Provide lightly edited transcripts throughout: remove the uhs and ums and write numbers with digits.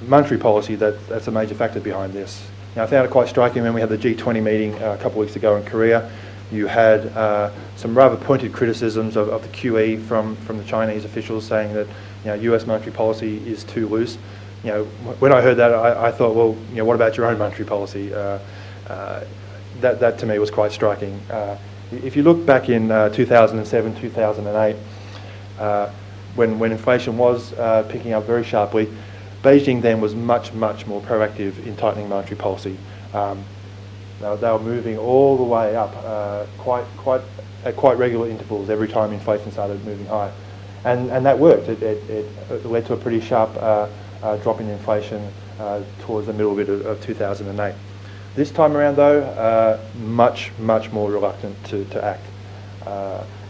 monetary policy that's a major factor behind this. Now, I found it quite striking when we had the G20 meeting a couple of weeks ago in Korea. You had some rather pointed criticisms of the QE from the Chinese officials, saying that US monetary policy is too loose. When I heard that, I thought, well, what about your own monetary policy? That to me was quite striking. If you look back in 2007, 2008, when inflation was picking up very sharply, Beijing then was much more proactive in tightening monetary policy. They were moving all the way up at quite regular intervals every time inflation started moving higher, and that worked. It led to a pretty sharp drop in inflation towards the middle bit of 2008. This time around, though, much more reluctant to act.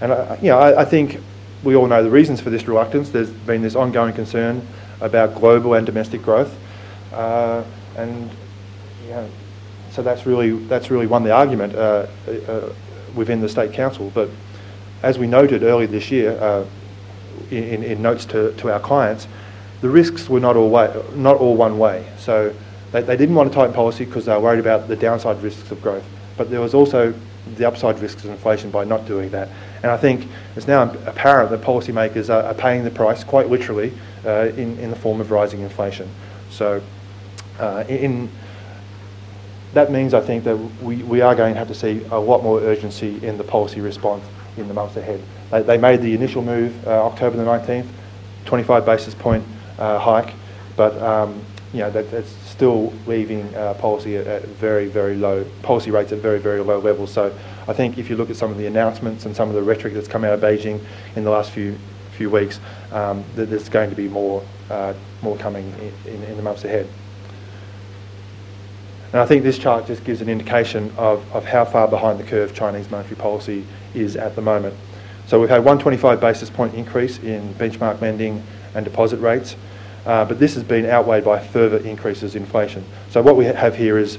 And I think we all know the reasons for this reluctance. There's been this ongoing concern about global and domestic growth, and so that's really won the argument within the State Council. But as we noted earlier this year in notes to our clients, the risks were not all one way. So they didn't want to tighten policy because they were worried about the downside risks of growth, but there was also the upside risks of inflation by not doing that. And I think it's now apparent that policymakers are paying the price, quite literally, in the form of rising inflation. So that means, I think, that we are going to have to see a lot more urgency in the policy response in the months ahead. They made the initial move October the 19th, 25 basis point hike, but that's still leaving policy at very low, policy rates at very low levels. So I think if you look at some of the announcements and some of the rhetoric that's come out of Beijing in the last few weeks, there's going to be more coming in the months ahead. And I think this chart just gives an indication of how far behind the curve Chinese monetary policy is at the moment. So we've had 125 basis point increase in benchmark lending and deposit rates, but this has been outweighed by further increases in inflation. So what we have here is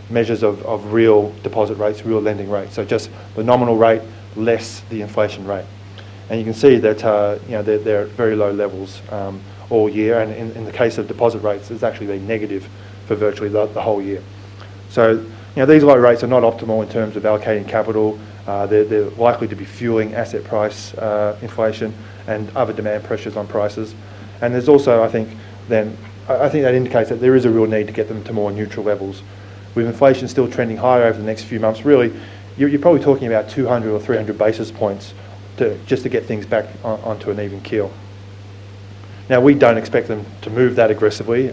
measures of real deposit rates, real lending rates. So just the nominal rate less the inflation rate. And you can see that they're at very low levels all year, and in the case of deposit rates, it's actually been negative for virtually the whole year. So these low rates are not optimal in terms of allocating capital. They're likely to be fueling asset price inflation and other demand pressures on prices. And there's also, I think that indicates that there is a real need to get them to more neutral levels. With inflation still trending higher over the next few months, really, you're probably talking about 200 or 300 basis points just to get things back onto an even keel. Now, we don't expect them to move that aggressively.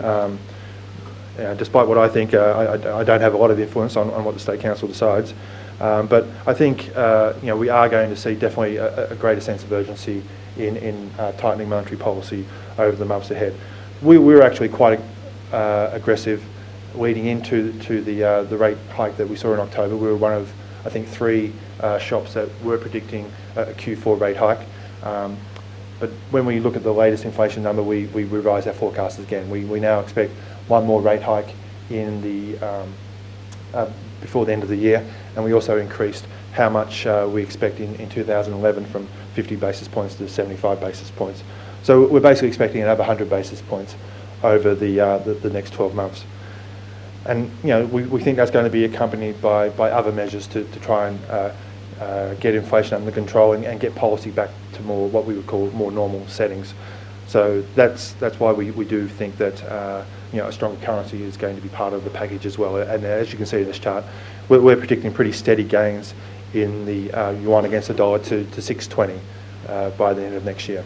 Despite what I think, I don't have a lot of influence on what the State Council decides. But I think we are going to see definitely a greater sense of urgency in tightening monetary policy over the months ahead. We were actually quite aggressive leading into the rate hike that we saw in October. We were one of, I think, 3 shops that were predicting a Q4 rate hike. But when we look at the latest inflation number, we revised our forecasts again. We now expect one more rate hike in before the end of the year, and we also increased how much we expect in 2011 from 50 basis points to 75 basis points. So we're basically expecting another 100 basis points over the next 12 months. And we think that's going to be accompanied by other measures to try and get inflation under control and get policy back to more what we would call more normal settings. So that's why we do think that a stronger currency is going to be part of the package as well. And as you can see in this chart, we're predicting pretty steady gains in the yuan against the dollar to 620 by the end of next year.